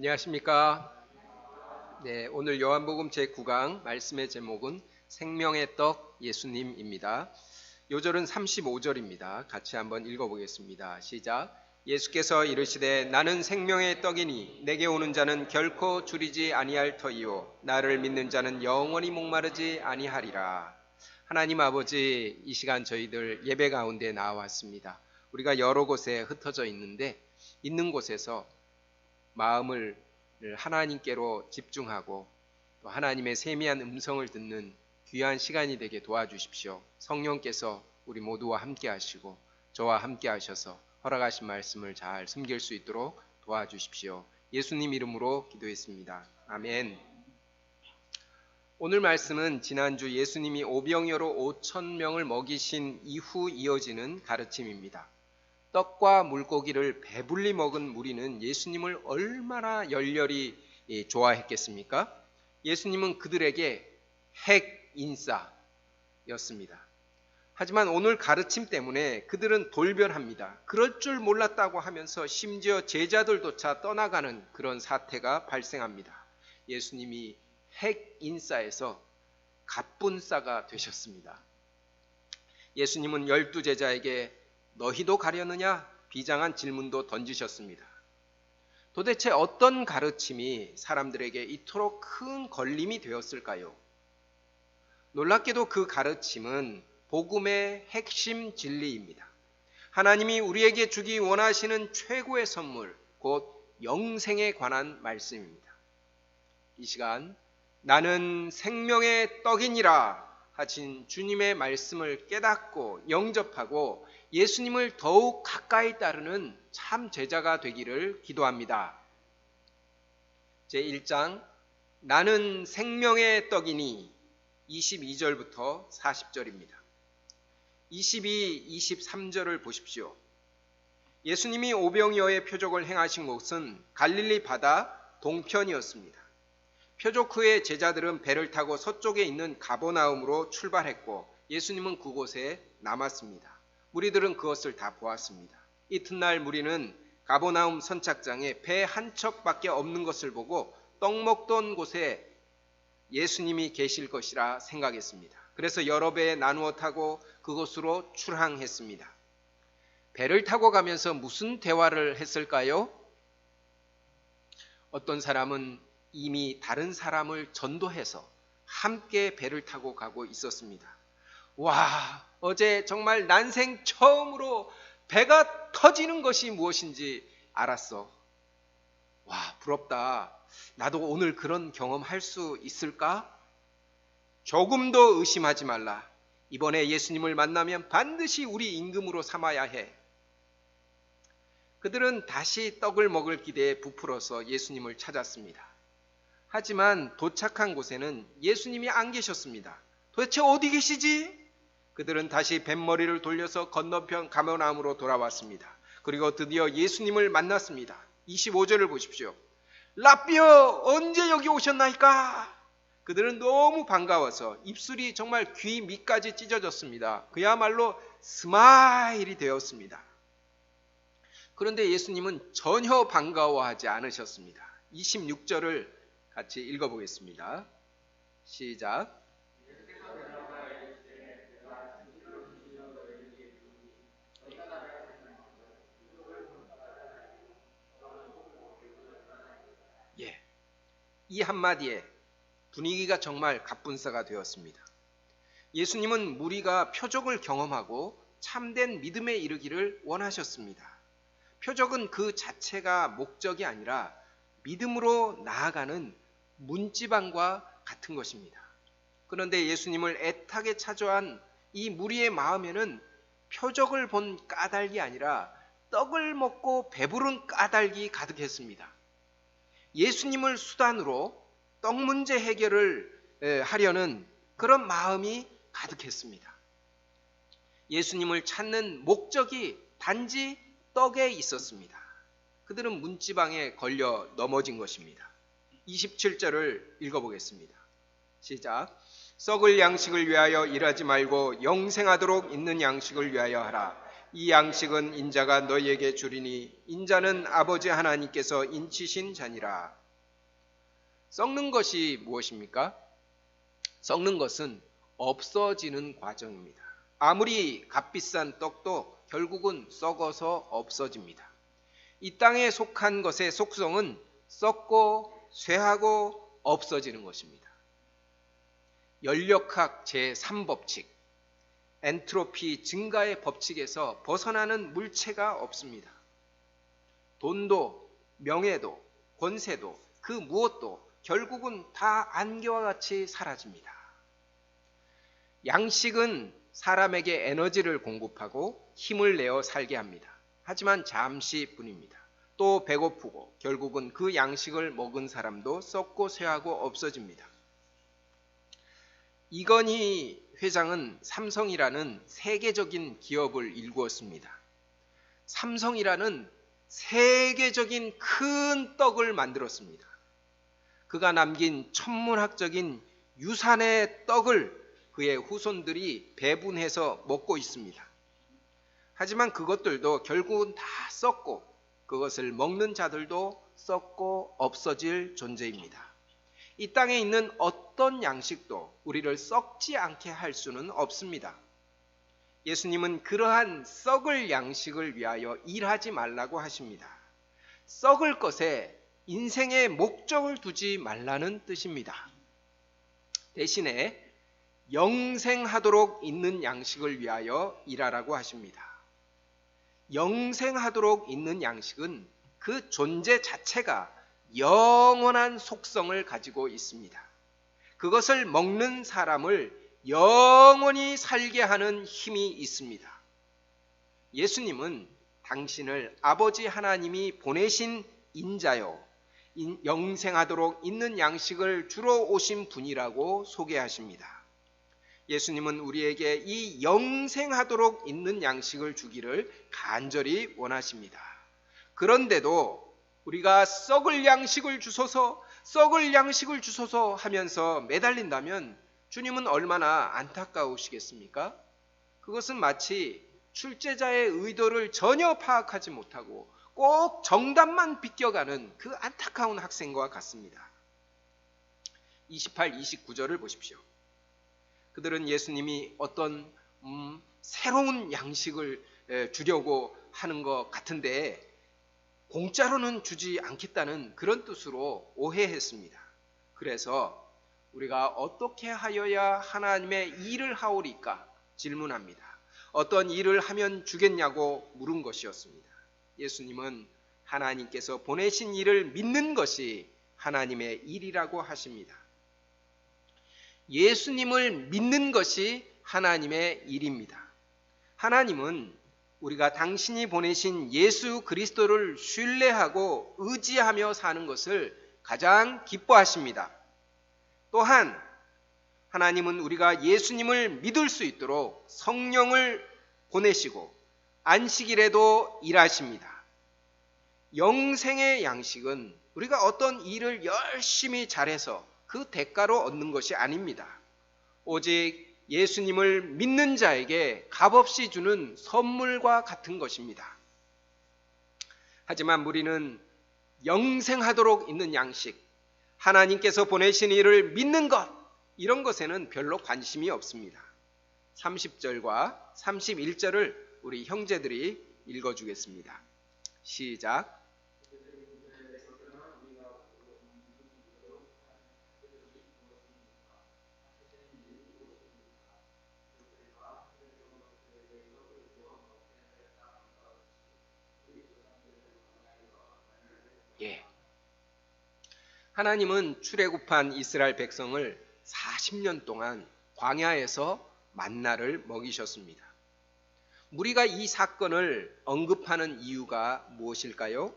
안녕하십니까? 네, 오늘 요한복음 제9강 말씀의 제목은 생명의 떡 예수님입니다. 요절은 35절입니다. 같이 한번 읽어보겠습니다. 시작. 예수께서 이르시되 나는 생명의 떡이니 내게 오는 자는 결코 줄이지 아니할 터이요 나를 믿는 자는 영원히 목마르지 아니하리라. 하나님 아버지, 이 시간 저희들 예배 가운데 나왔습니다. 우리가 여러 곳에 흩어져 있는데 있는 곳에서 마음을 하나님께로 집중하고 또 하나님의 세미한 음성을 듣는 귀한 시간이 되게 도와주십시오. 성령께서 우리 모두와 함께 하시고 저와 함께 하셔서 허락하신 말씀을 잘 숨길 수 있도록 도와주십시오. 예수님 이름으로 기도했습니다. 아멘. 오늘 말씀은 지난주 예수님이 오병이어로 5,000명을 먹이신 이후 이어지는 가르침입니다. 떡과 물고기를 배불리 먹은 무리는 예수님을 얼마나 열렬히 좋아했겠습니까? 예수님은 그들에게 핵인싸였습니다. 하지만 오늘 가르침 때문에 그들은 돌변합니다. 그럴 줄 몰랐다고 하면서 심지어 제자들조차 떠나가는 그런 사태가 발생합니다. 예수님이 핵인싸에서 갑분싸가 되셨습니다. 예수님은 12제자에게 너희도 가려느냐? 비장한 질문도 던지셨습니다. 도대체 어떤 가르침이 사람들에게 이토록 큰 걸림이 되었을까요? 놀랍게도 그 가르침은 복음의 핵심 진리입니다. 하나님이 우리에게 주기 원하시는 최고의 선물, 곧 영생에 관한 말씀입니다. 이 시간 나는 생명의 떡이니라 하신 주님의 말씀을 깨닫고 영접하고 예수님을 더욱 가까이 따르는 참 제자가 되기를 기도합니다. 제1장 나는 생명의 떡이니 22절부터 40절입니다. 22, 23절을 보십시오. 예수님이 오병이어의 표적을 행하신 곳은 갈릴리 바다 동편이었습니다. 표적 후에 제자들은 배를 타고 서쪽에 있는 가버나움으로 출발했고 예수님은 그곳에 남았습니다. 무리들은 그것을 다 보았습니다. 이튿날 무리는 가버나움 선착장에 배 한 척밖에 없는 것을 보고 떡 먹던 곳에 예수님이 계실 것이라 생각했습니다. 그래서 여러 배에 나누어 타고 그곳으로 출항했습니다. 배를 타고 가면서 무슨 대화를 했을까요? 어떤 사람은 이미 다른 사람을 전도해서 함께 배를 타고 가고 있었습니다. 와, 어제 정말 난생 처음으로 배가 터지는 것이 무엇인지 알았어. 와, 부럽다. 나도 오늘 그런 경험할 수 있을까? 조금도 의심하지 말라. 이번에 예수님을 만나면 반드시 우리 임금으로 삼아야 해. 그들은 다시 떡을 먹을 기대에 부풀어서 예수님을 찾았습니다. 하지만 도착한 곳에는 예수님이 안 계셨습니다. 도대체 어디 계시지? 그들은 다시 뱃머리를 돌려서 건너편 가버나움으로 돌아왔습니다. 그리고 드디어 예수님을 만났습니다. 25절을 보십시오. 라삐어, 언제 여기 오셨나이까? 그들은 너무 반가워서 입술이 정말 귀 밑까지 찢어졌습니다. 그야말로 스마일이 되었습니다. 그런데 예수님은 전혀 반가워하지 않으셨습니다. 26절을 같이 읽어보겠습니다. 시작. 이 한마디에 분위기가 정말 갑분싸가 되었습니다. 예수님은 무리가 표적을 경험하고 참된 믿음에 이르기를 원하셨습니다. 표적은 그 자체가 목적이 아니라 믿음으로 나아가는 문지방과 같은 것입니다. 그런데 예수님을 애타게 찾아온 이 무리의 마음에는 표적을 본 까닭이 아니라 떡을 먹고 배부른 까닭이 가득했습니다. 예수님을 수단으로 떡 문제 해결을 하려는 그런 마음이 가득했습니다. 예수님을 찾는 목적이 단지 떡에 있었습니다. 그들은 문지방에 걸려 넘어진 것입니다. 27절을 읽어보겠습니다. 시작. 썩을 양식을 위하여 일하지 말고 영생하도록 있는 양식을 위하여 하라. 이 양식은 인자가 너희에게 주리니 인자는 아버지 하나님께서 인치신 자니라. 썩는 것이 무엇입니까? 썩는 것은 없어지는 과정입니다. 아무리 값비싼 떡도 결국은 썩어서 없어집니다. 이 땅에 속한 것의 속성은 썩고 쇠하고 없어지는 것입니다. 연력학 제3법칙, 엔트로피 증가의 법칙에서 벗어나는 물체가 없습니다. 돈도, 명예도, 권세도, 그 무엇도 결국은 다 안개와 같이 사라집니다. 양식은 사람에게 에너지를 공급하고 힘을 내어 살게 합니다. 하지만 잠시뿐입니다. 또 배고프고 결국은 그 양식을 먹은 사람도 썩고 쇠하고 없어집니다. 이건희 회장은 삼성이라는 세계적인 기업을 일구었습니다. 삼성이라는 세계적인 큰 떡을 만들었습니다. 그가 남긴 천문학적인 유산의 떡을 그의 후손들이 배분해서 먹고 있습니다. 하지만 그것들도 결국은 다 썩고 그것을 먹는 자들도 썩고 없어질 존재입니다. 이 땅에 있는 어떤 양식도 우리를 썩지 않게 할 수는 없습니다. 예수님은 그러한 썩을 양식을 위하여 일하지 말라고 하십니다. 썩을 것에 인생의 목적을 두지 말라는 뜻입니다. 대신에 영생하도록 있는 양식을 위하여 일하라고 하십니다. 영생하도록 있는 양식은 그 존재 자체가 영원한 속성을 가지고 있습니다. 그것을 먹는 사람을 영원히 살게 하는 힘이 있습니다. 예수님은 당신을 아버지 하나님이 보내신 인자요, 영생하도록 있는 양식을 주러 오신 분이라고 소개하십니다. 예수님은 우리에게 이 영생하도록 있는 양식을 주기를 간절히 원하십니다. 그런데도 우리가 썩을 양식을 주소서 하면서 매달린다면 주님은 얼마나 안타까우시겠습니까? 그것은 마치 출제자의 의도를 전혀 파악하지 못하고 꼭 정답만 비껴가는 그 안타까운 학생과 같습니다. 28, 29절을 보십시오. 그들은 예수님이 어떤 새로운 양식을 주려고 하는 것 같은데 공짜로는 주지 않겠다는 그런 뜻으로 오해했습니다. 그래서 우리가 어떻게 하여야 하나님의 일을 하오리까 질문합니다. 어떤 일을 하면 주겠냐고 물은 것이었습니다. 예수님은 하나님께서 보내신 일을 믿는 것이 하나님의 일이라고 하십니다. 예수님을 믿는 것이 하나님의 일입니다. 하나님은 우리가 당신이 보내신 예수 그리스도를 신뢰하고 의지하며 사는 것을 가장 기뻐하십니다. 또한 하나님은 우리가 예수님을 믿을 수 있도록 성령을 보내시고 안식일에도 일하십니다. 영생의 양식은 우리가 어떤 일을 열심히 잘해서 그 대가로 얻는 것이 아닙니다. 오직 예수님을 믿는 자에게 값없이 주는 선물과 같은 것입니다. 하지만 우리는 영생하도록 있는 양식, 하나님께서 보내신 일을 믿는 것, 이런 것에는 별로 관심이 없습니다. 30절과 31절을 우리 형제들이 읽어주겠습니다. 시작. 하나님은 출애굽한 이스라엘 백성을 40년 동안 광야에서 만나를 먹이셨습니다. 우리가 이 사건을 언급하는 이유가 무엇일까요?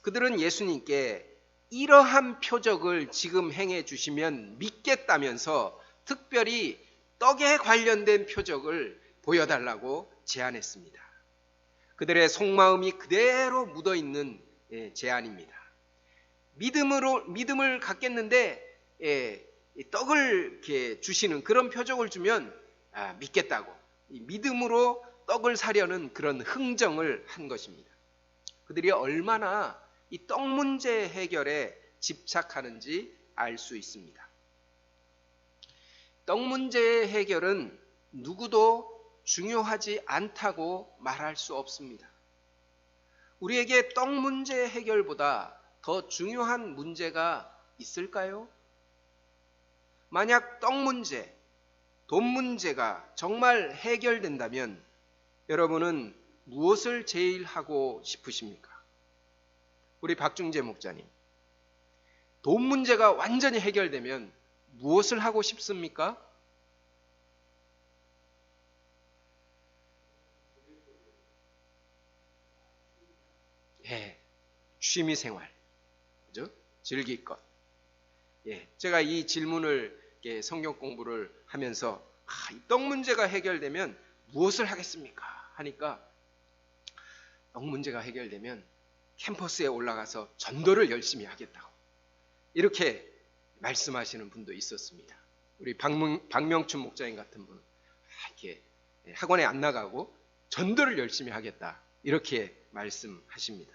그들은 예수님께 이러한 표적을 지금 행해 주시면 믿겠다면서 특별히 떡에 관련된 표적을 보여달라고 제안했습니다. 그들의 속마음이 그대로 묻어있는 제안입니다. 믿음을 갖겠는데 떡을 이렇게 주시는 그런 표적을 주면 믿겠다고, 믿음으로 떡을 사려는 그런 흥정을 한 것입니다. 그들이 얼마나 이 떡 문제 해결에 집착하는지 알 수 있습니다. 떡 문제의 해결은 누구도 중요하지 않다고 말할 수 없습니다. 우리에게 떡 문제 해결보다 더 중요한 문제가 있을까요? 만약 떡 문제, 돈 문제가 정말 해결된다면 여러분은 무엇을 제일 하고 싶으십니까? 우리 박중재 목사님, 돈 문제가 완전히 해결되면 무엇을 하고 싶습니까? 취미생활, 그죠? 즐길 것. 제가 이 질문을 성경 공부를 하면서 이 떡 문제가 해결되면 무엇을 하겠습니까? 하니까 떡 문제가 해결되면 캠퍼스에 올라가서 전도를 열심히 하겠다고 이렇게 말씀하시는 분도 있었습니다. 우리 박명춘 목사님 같은 분은 이렇게 학원에 안 나가고 전도를 열심히 하겠다 이렇게 말씀하십니다.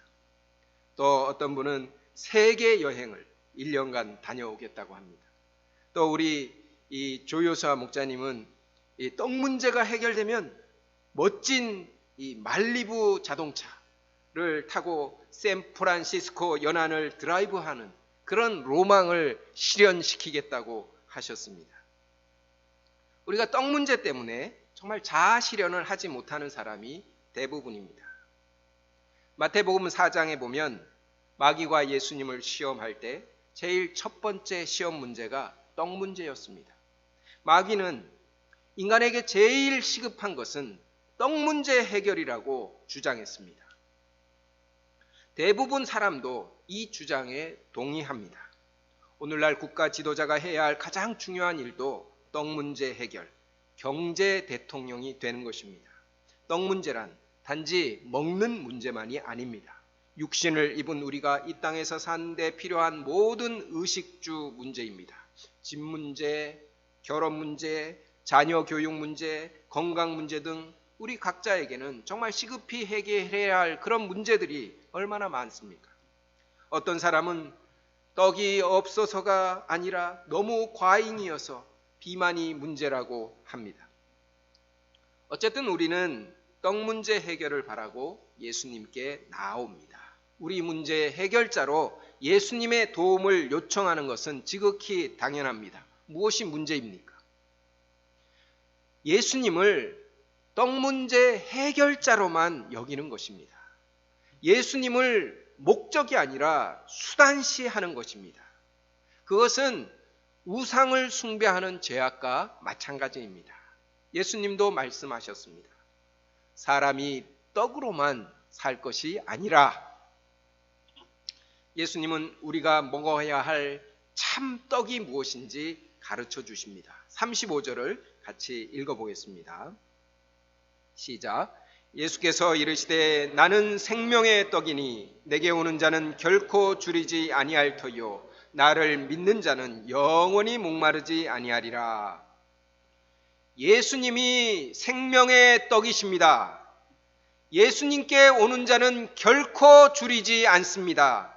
또 어떤 분은 세계 여행을 1년간 다녀오겠다고 합니다. 또 우리 이 조효사 목사님은 이 떡 문제가 해결되면 멋진 이 말리부 자동차를 타고 샌프란시스코 연안을 드라이브하는 그런 로망을 실현시키겠다고 하셨습니다. 우리가 떡 문제 때문에 정말 자아 실현을 하지 못하는 사람이 대부분입니다. 마태복음 4장에 보면 마귀가 예수님을 시험할 때 제일 첫 번째 시험 문제가 떡 문제였습니다. 마귀는 인간에게 제일 시급한 것은 떡 문제 해결이라고 주장했습니다. 대부분 사람도 이 주장에 동의합니다. 오늘날 국가 지도자가 해야 할 가장 중요한 일도 떡 문제 해결, 경제 대통령이 되는 것입니다. 떡 문제란 단지 먹는 문제만이 아닙니다. 육신을 입은 우리가 이 땅에서 사는데 필요한 모든 의식주 문제입니다. 집 문제, 결혼 문제, 자녀 교육 문제, 건강 문제 등 우리 각자에게는 정말 시급히 해결해야 할 그런 문제들이 얼마나 많습니까? 어떤 사람은 떡이 없어서가 아니라 너무 과잉이어서 비만이 문제라고 합니다. 어쨌든 우리는 떡 문제 해결을 바라고 예수님께 나아옵니다. 우리 문제의 해결자로 예수님의 도움을 요청하는 것은 지극히 당연합니다. 무엇이 문제입니까? 예수님을 떡 문제 해결자로만 여기는 것입니다. 예수님을 목적이 아니라 수단시하는 것입니다. 그것은 우상을 숭배하는 죄악과 마찬가지입니다. 예수님도 말씀하셨습니다. 사람이 떡으로만 살 것이 아니라 예수님은 우리가 먹어야 할 참 떡이 무엇인지 가르쳐 주십니다. 35절을 같이 읽어보겠습니다. 시작. 예수께서 이르시되 나는 생명의 떡이니 내게 오는 자는 결코 줄이지 아니할 터요 나를 믿는 자는 영원히 목마르지 아니하리라. 예수님이 생명의 떡이십니다. 예수님께 오는 자는 결코 줄이지 않습니다.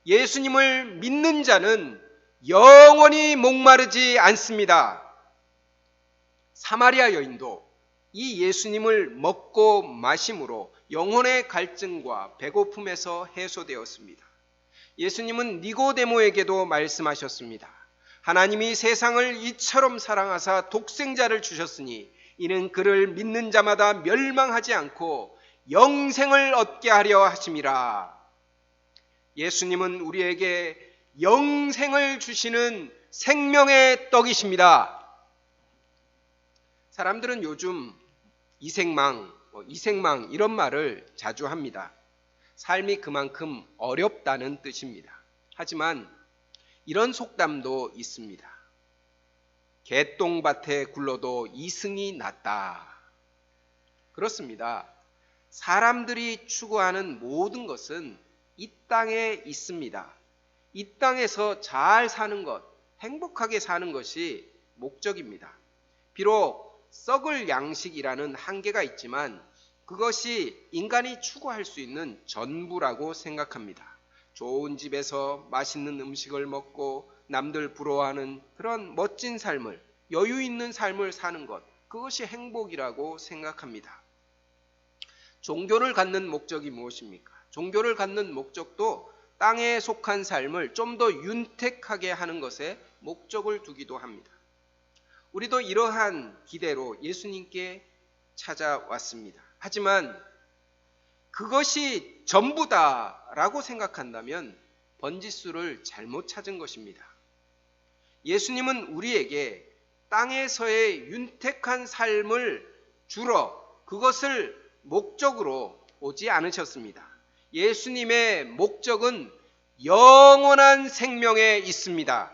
예수님을 믿는 자는 영원히 목마르지 않습니다. 사마리아 여인도 이 예수님을 먹고 마심으로 영혼의 갈증과 배고픔에서 해소되었습니다. 예수님은 니고데모에게도 말씀하셨습니다. 하나님이 세상을 이처럼 사랑하사 독생자를 주셨으니 이는 그를 믿는 자마다 멸망하지 않고 영생을 얻게 하려 하심이라. 예수님은 우리에게 영생을 주시는 생명의 떡이십니다. 사람들은 요즘 이생망 이런 말을 자주 합니다. 삶이 그만큼 어렵다는 뜻입니다. 하지만 이런 속담도 있습니다. 개똥밭에 굴러도 이승이 낫다. 그렇습니다. 사람들이 추구하는 모든 것은 이 땅에 있습니다. 이 땅에서 잘 사는 것, 행복하게 사는 것이 목적입니다. 비록 썩을 양식이라는 한계가 있지만 그것이 인간이 추구할 수 있는 전부라고 생각합니다. 좋은 집에서 맛있는 음식을 먹고 남들 부러워하는 그런 멋진 삶을, 여유 있는 삶을 사는 것, 그것이 행복이라고 생각합니다. 종교를 갖는 목적이 무엇입니까? 종교를 갖는 목적도 땅에 속한 삶을 좀 더 윤택하게 하는 것에 목적을 두기도 합니다. 우리도 이러한 기대로 예수님께 찾아왔습니다. 하지만 그것이 전부다라고 생각한다면 번지수를 잘못 찾은 것입니다. 예수님은 우리에게 땅에서의 윤택한 삶을 주러 그것을 목적으로 오지 않으셨습니다. 예수님의 목적은 영원한 생명에 있습니다.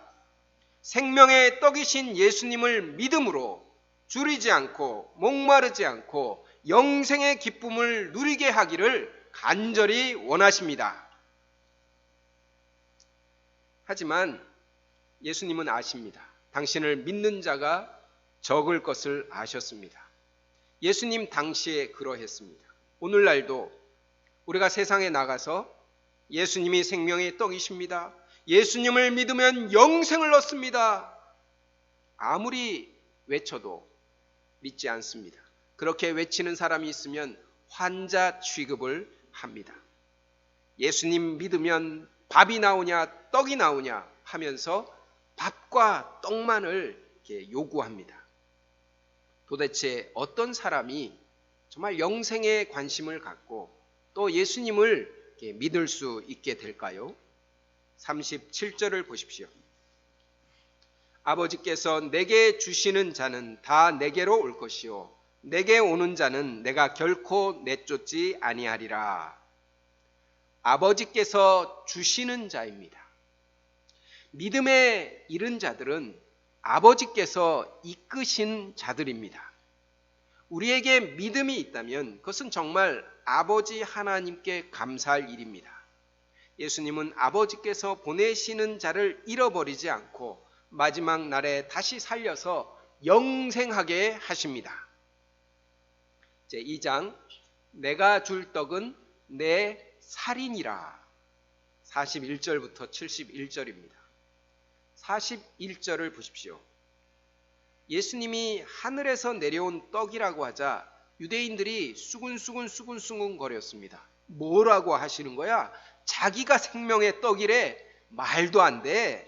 생명의 떡이신 예수님을 믿음으로 줄이지 않고 목마르지 않고 영생의 기쁨을 누리게 하기를 간절히 원하십니다. 하지만 예수님은 아십니다. 당신을 믿는 자가 적을 것을 아셨습니다. 예수님 당시에 그러했습니다. 오늘날도 우리가 세상에 나가서 예수님이 생명의 떡이십니다. 예수님을 믿으면 영생을 얻습니다. 아무리 외쳐도 믿지 않습니다. 그렇게 외치는 사람이 있으면 환자 취급을 합니다. 예수님 믿으면 밥이 나오냐 떡이 나오냐 하면서 밥과 떡만을 요구합니다. 도대체 어떤 사람이 정말 영생에 관심을 갖고 또 예수님을 믿을 수 있게 될까요? 37절을 보십시오. 아버지께서 내게 주시는 자는 다 내게로 올 것이요 내게 오는 자는 내가 결코 내쫓지 아니하리라. 아버지께서 주시는 자입니다. 믿음에 이른 자들은 아버지께서 이끄신 자들입니다. 우리에게 믿음이 있다면 그것은 정말 아버지 하나님께 감사할 일입니다. 예수님은 아버지께서 보내시는 자를 잃어버리지 않고 마지막 날에 다시 살려서 영생하게 하십니다. 제2장 내가 줄 떡은 내 살이니라. 41절부터 71절입니다. 41절을 보십시오. 예수님이 하늘에서 내려온 떡이라고 하자 유대인들이 수군수군 거렸습니다. 뭐라고 하시는 거야? 자기가 생명의 떡이래. 말도 안 돼.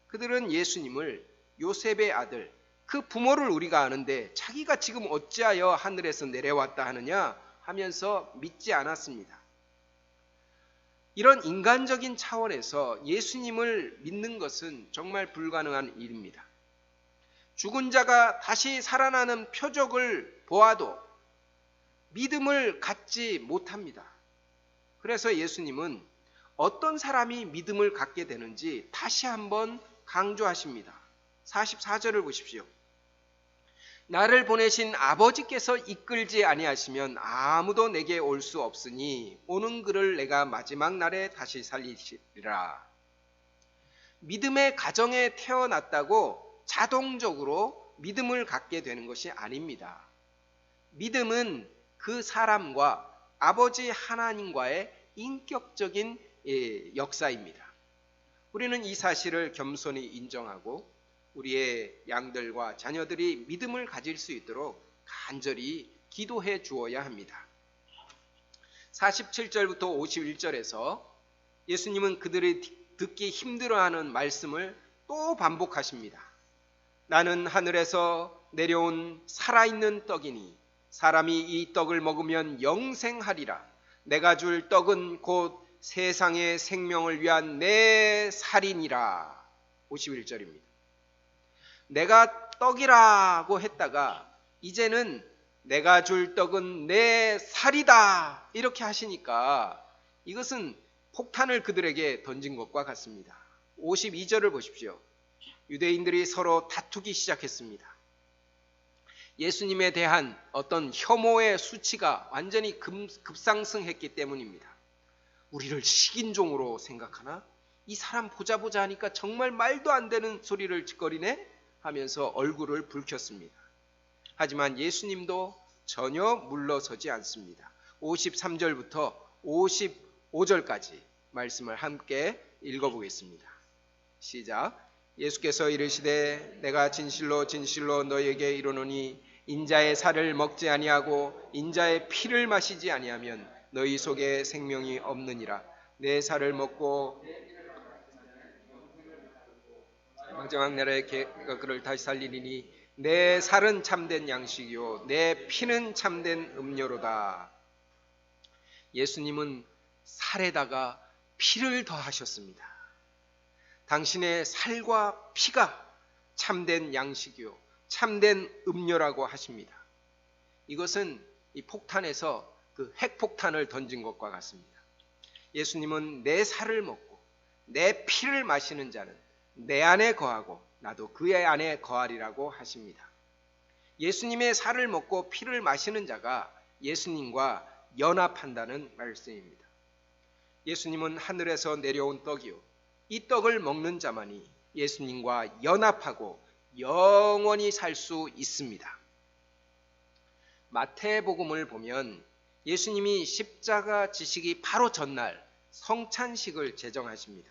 그들은 예수님을 요셉의 아들, 그 부모를 우리가 아는데 자기가 지금 어찌하여 하늘에서 내려왔다 하느냐 하면서 믿지 않았습니다. 이런 인간적인 차원에서 예수님을 믿는 것은 정말 불가능한 일입니다. 죽은 자가 다시 살아나는 표적을 보아도 믿음을 갖지 못합니다. 그래서 예수님은 어떤 사람이 믿음을 갖게 되는지 다시 한번 강조하십니다. 44절을 보십시오. 나를 보내신 아버지께서 이끌지 아니하시면 아무도 내게 올 수 없으니 오는 그를 내가 마지막 날에 다시 살리시리라. 믿음의 가정에 태어났다고 자동적으로 믿음을 갖게 되는 것이 아닙니다. 믿음은 그 사람과 아버지 하나님과의 인격적인 역사입니다. 우리는 이 사실을 겸손히 인정하고 우리의 양들과 자녀들이 믿음을 가질 수 있도록 간절히 기도해 주어야 합니다. 47절부터 51절에서 예수님은 그들이 듣기 힘들어하는 말씀을 또 반복하십니다. 나는 하늘에서 내려온 살아있는 떡이니 사람이 이 떡을 먹으면 영생하리라. 내가 줄 떡은 곧 세상의 생명을 위한 내 살이니라. 51절입니다. 내가 떡이라고 했다가 이제는 내가 줄 떡은 내 살이다 이렇게 하시니까 이것은 폭탄을 그들에게 던진 것과 같습니다. 52절을 보십시오. 유대인들이 서로 다투기 시작했습니다. 예수님에 대한 어떤 혐오의 수치가 완전히 급상승했기 때문입니다. 우리를 식인종으로 생각하나? 이 사람 보자 하니까 정말 말도 안 되는 소리를 짓거리네? 하면서 얼굴을 붉혔습니다. 하지만 예수님도 전혀 물러서지 않습니다. 53절부터 55절까지 말씀을 함께 읽어보겠습니다. 시작. 예수께서 이르시되 내가 진실로 진실로 너희에게 이르노니 인자의 살을 먹지 아니하고 인자의 피를 마시지 아니하면 너희 속에 생명이 없느니라. 내 살을 먹고 마지막 날에 그를 다시 살리리니 내 살은 참된 양식이요 내 피는 참된 음료로다. 예수님은 살에다가 피를 더하셨습니다. 당신의 살과 피가 참된 양식이요 참된 음료라고 하십니다. 이것은 이 폭탄에서 그 핵폭탄을 던진 것과 같습니다. 예수님은 내 살을 먹고 내 피를 마시는 자는 내 안에 거하고 나도 그의 안에 거하리라고 하십니다. 예수님의 살을 먹고 피를 마시는 자가 예수님과 연합한다는 말씀입니다. 예수님은 하늘에서 내려온 떡이요 이 떡을 먹는 자만이 예수님과 연합하고 영원히 살 수 있습니다. 마태복음을 보면 예수님이 십자가 지시기 바로 전날 성찬식을 제정하십니다.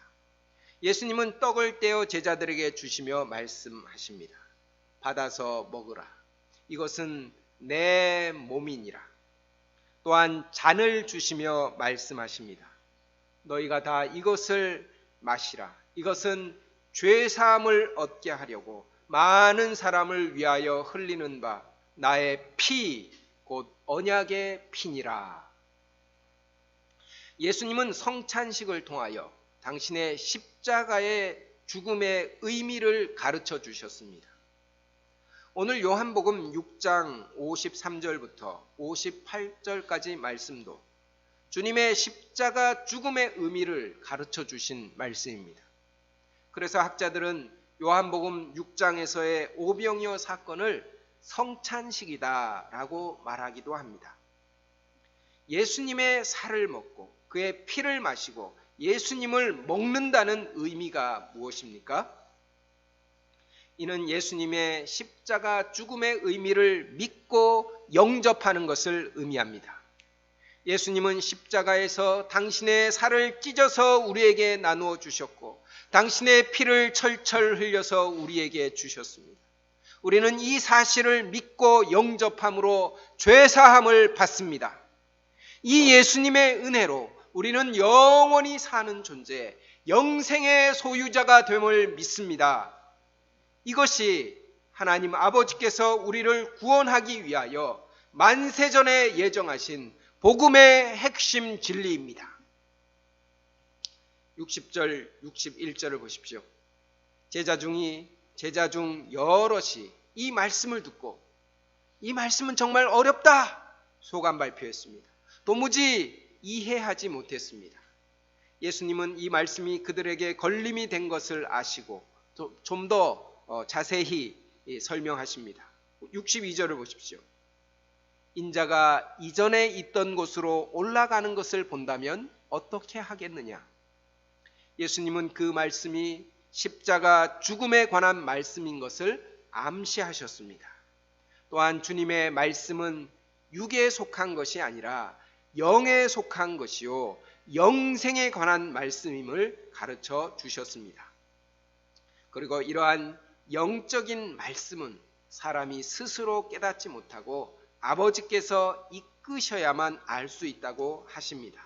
예수님은 떡을 떼어 제자들에게 주시며 말씀하십니다. 받아서 먹으라. 이것은 내 몸이니라. 또한 잔을 주시며 말씀하십니다. 너희가 다 이것을 마시라. 이것은 죄사함을 얻게 하려고 많은 사람을 위하여 흘리는 바 나의 피, 곧 언약의 피니라. 예수님은 성찬식을 통하여 당신의 십자가의 죽음의 의미를 가르쳐 주셨습니다. 오늘 요한복음 6장 53절부터 58절까지 말씀도 주님의 십자가 죽음의 의미를 가르쳐 주신 말씀입니다. 그래서 학자들은 요한복음 6장에서의 오병이어 사건을 성찬식이다라고 말하기도 합니다. 예수님의 살을 먹고 그의 피를 마시고 예수님을 먹는다는 의미가 무엇입니까? 이는 예수님의 십자가 죽음의 의미를 믿고 영접하는 것을 의미합니다. 예수님은 십자가에서 당신의 살을 찢어서 우리에게 나누어 주셨고 당신의 피를 철철 흘려서 우리에게 주셨습니다. 우리는 이 사실을 믿고 영접함으로 죄사함을 받습니다. 이 예수님의 은혜로 우리는 영원히 사는 존재, 영생의 소유자가 됨을 믿습니다. 이것이 하나님 아버지께서 우리를 구원하기 위하여 만세전에 예정하신 복음의 핵심 진리입니다. 60절, 61절을 보십시오. 제자 중 여럿이 이 말씀을 듣고 이 말씀은 정말 어렵다 소감 발표했습니다. 도무지 이해하지 못했습니다. 예수님은 이 말씀이 그들에게 걸림이 된 것을 아시고 좀 더 자세히 설명하십니다. 62절을 보십시오. 인자가 이전에 있던 곳으로 올라가는 것을 본다면 어떻게 하겠느냐? 예수님은 그 말씀이 십자가 죽음에 관한 말씀인 것을 암시하셨습니다. 또한 주님의 말씀은 육에 속한 것이 아니라 영에 속한 것이요 영생에 관한 말씀임을 가르쳐 주셨습니다. 그리고 이러한 영적인 말씀은 사람이 스스로 깨닫지 못하고 아버지께서 이끄셔야만 알 수 있다고 하십니다.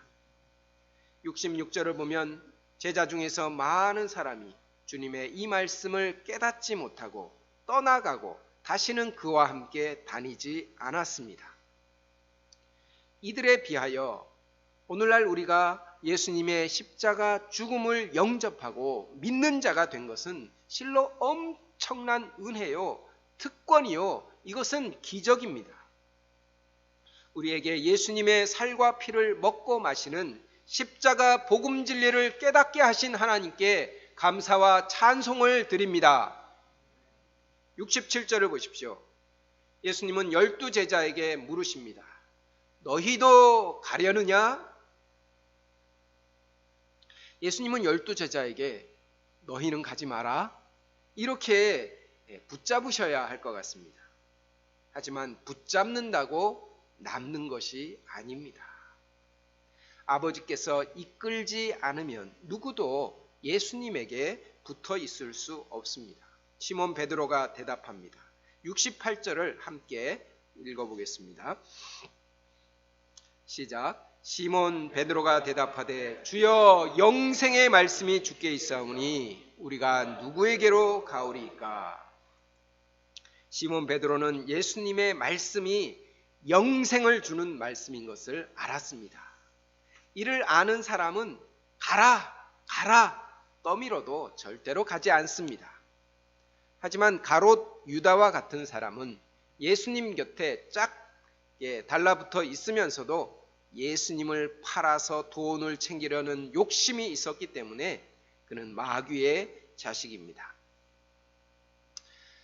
66절을 보면 제자 중에서 많은 사람이 주님의 이 말씀을 깨닫지 못하고 떠나가고 다시는 그와 함께 다니지 않았습니다. 이들에 비하여 오늘날 우리가 예수님의 십자가 죽음을 영접하고 믿는 자가 된 것은 실로 엄청난 은혜요, 특권이요, 이것은 기적입니다. 우리에게 예수님의 살과 피를 먹고 마시는 십자가 복음 진리를 깨닫게 하신 하나님께 감사와 찬송을 드립니다. 67절을 보십시오. 예수님은 12 제자에게 물으십니다. 너희도 가려느냐? 예수님은 12 제자에게 너희는 가지 마라 이렇게 붙잡으셔야 할 것 같습니다. 하지만 붙잡는다고 남는 것이 아닙니다. 아버지께서 이끌지 않으면 누구도 예수님에게 붙어 있을 수 없습니다. 시몬 베드로가 대답합니다. 68절을 함께 읽어보겠습니다. 시작. 시몬 베드로가 대답하되 주여 영생의 말씀이 주께 있사오니 우리가 누구에게로 가오리이까. 시몬 베드로는 예수님의 말씀이 영생을 주는 말씀인 것을 알았습니다. 이를 아는 사람은 가라 떠밀어도 절대로 가지 않습니다. 하지만 가롯 유다와 같은 사람은 예수님 곁에 짝 달라붙어 있으면서도 예수님을 팔아서 돈을 챙기려는 욕심이 있었기 때문에 그는 마귀의 자식입니다.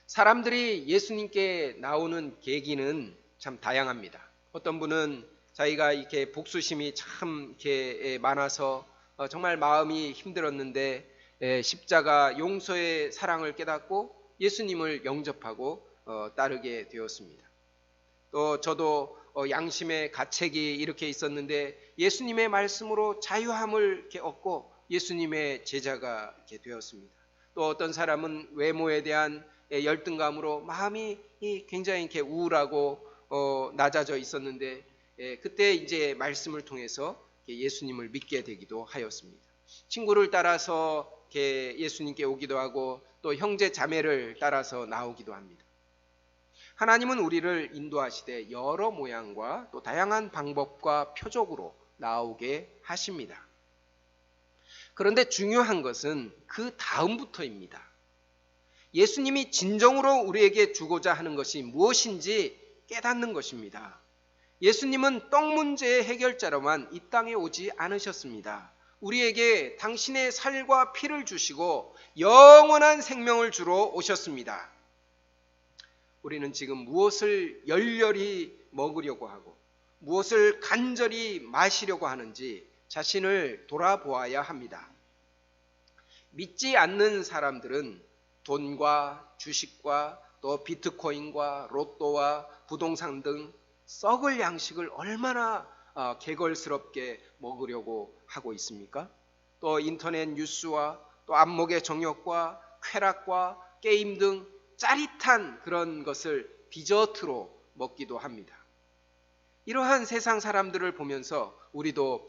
사람들이 예수님께 나오는 계기는 참 다양합니다. 어떤 분은 자기가 이렇게 복수심이 참 이렇게 많아서 정말 마음이 힘들었는데 십자가 용서의 사랑을 깨닫고 예수님을 영접하고 따르게 되었습니다. 또 저도 양심의 가책이 이렇게 있었는데 예수님의 말씀으로 자유함을 이렇게 얻고 예수님의 제자가 이렇게 되었습니다. 또 어떤 사람은 외모에 대한 열등감으로 마음이 굉장히 이렇게 우울하고 낮아져 있었는데 그때 이제 말씀을 통해서 예수님을 믿게 되기도 하였습니다. 친구를 따라서 예수님께 오기도 하고 또 형제 자매를 따라서 나오기도 합니다. 하나님은 우리를 인도하시되 여러 모양과 또 다양한 방법과 표적으로 나오게 하십니다. 그런데 중요한 것은 그 다음부터입니다. 예수님이 진정으로 우리에게 주고자 하는 것이 무엇인지 깨닫는 것입니다. 예수님은 떡 문제의 해결자로만 이 땅에 오지 않으셨습니다. 우리에게 당신의 살과 피를 주시고 영원한 생명을 주러 오셨습니다. 우리는 지금 무엇을 열렬히 먹으려고 하고 무엇을 간절히 마시려고 하는지 자신을 돌아보아야 합니다. 믿지 않는 사람들은 돈과 주식과 또 비트코인과 로또와 부동산 등 썩을 양식을 얼마나 개걸스럽게 먹으려고 하고 있습니까? 또 인터넷 뉴스와 또 안목의 정욕과 쾌락과 게임 등 짜릿한 그런 것을 디저트로 먹기도 합니다. 이러한 세상 사람들을 보면서 우리도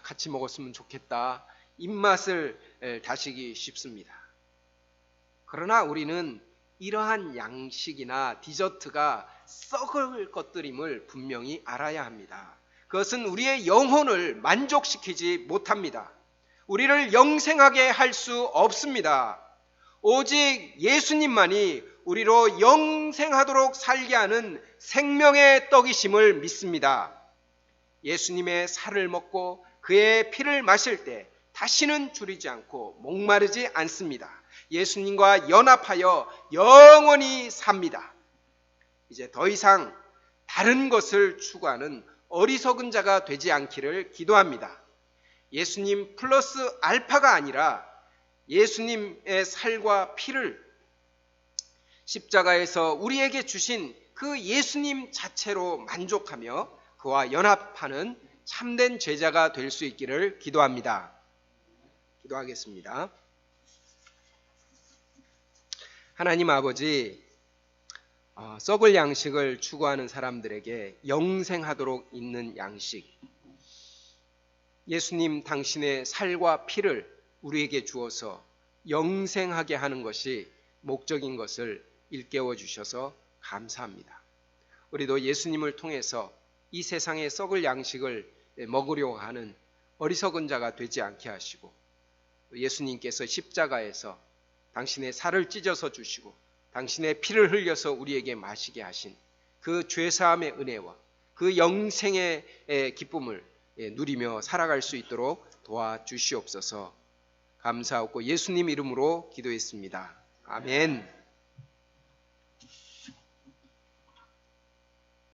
같이 먹었으면 좋겠다 입맛을 다시기 쉽습니다. 그러나 우리는 이러한 양식이나 디저트가 썩을 것들임을 분명히 알아야 합니다. 그것은 우리의 영혼을 만족시키지 못합니다. 우리를 영생하게 할 수 없습니다. 오직 예수님만이 우리로 영생하도록 살게 하는 생명의 떡이심을 믿습니다. 예수님의 살을 먹고 그의 피를 마실 때 다시는 줄이지 않고 목마르지 않습니다. 예수님과 연합하여 영원히 삽니다. 이제 더 이상 다른 것을 추구하는 어리석은 자가 되지 않기를 기도합니다. 예수님 플러스 알파가 아니라 예수님의 살과 피를 십자가에서 우리에게 주신 그 예수님 자체로 만족하며 그와 연합하는 참된 제자가 될 수 있기를 기도합니다. 기도하겠습니다. 하나님 아버지, 썩을 양식을 추구하는 사람들에게 영생하도록 있는 양식, 예수님 당신의 살과 피를 우리에게 주어서 영생하게 하는 것이 목적인 것을 일깨워 주셔서 감사합니다. 우리도 예수님을 통해서 이 세상의 썩을 양식을 먹으려고 하는 어리석은 자가 되지 않게 하시고, 예수님께서 십자가에서 당신의 살을 찢어서 주시고 당신의 피를 흘려서 우리에게 마시게 하신 그 죄사함의 은혜와 그 영생의 기쁨을 누리며 살아갈 수 있도록 도와주시옵소서. 감사하고 예수님 이름으로 기도했습니다. 아멘.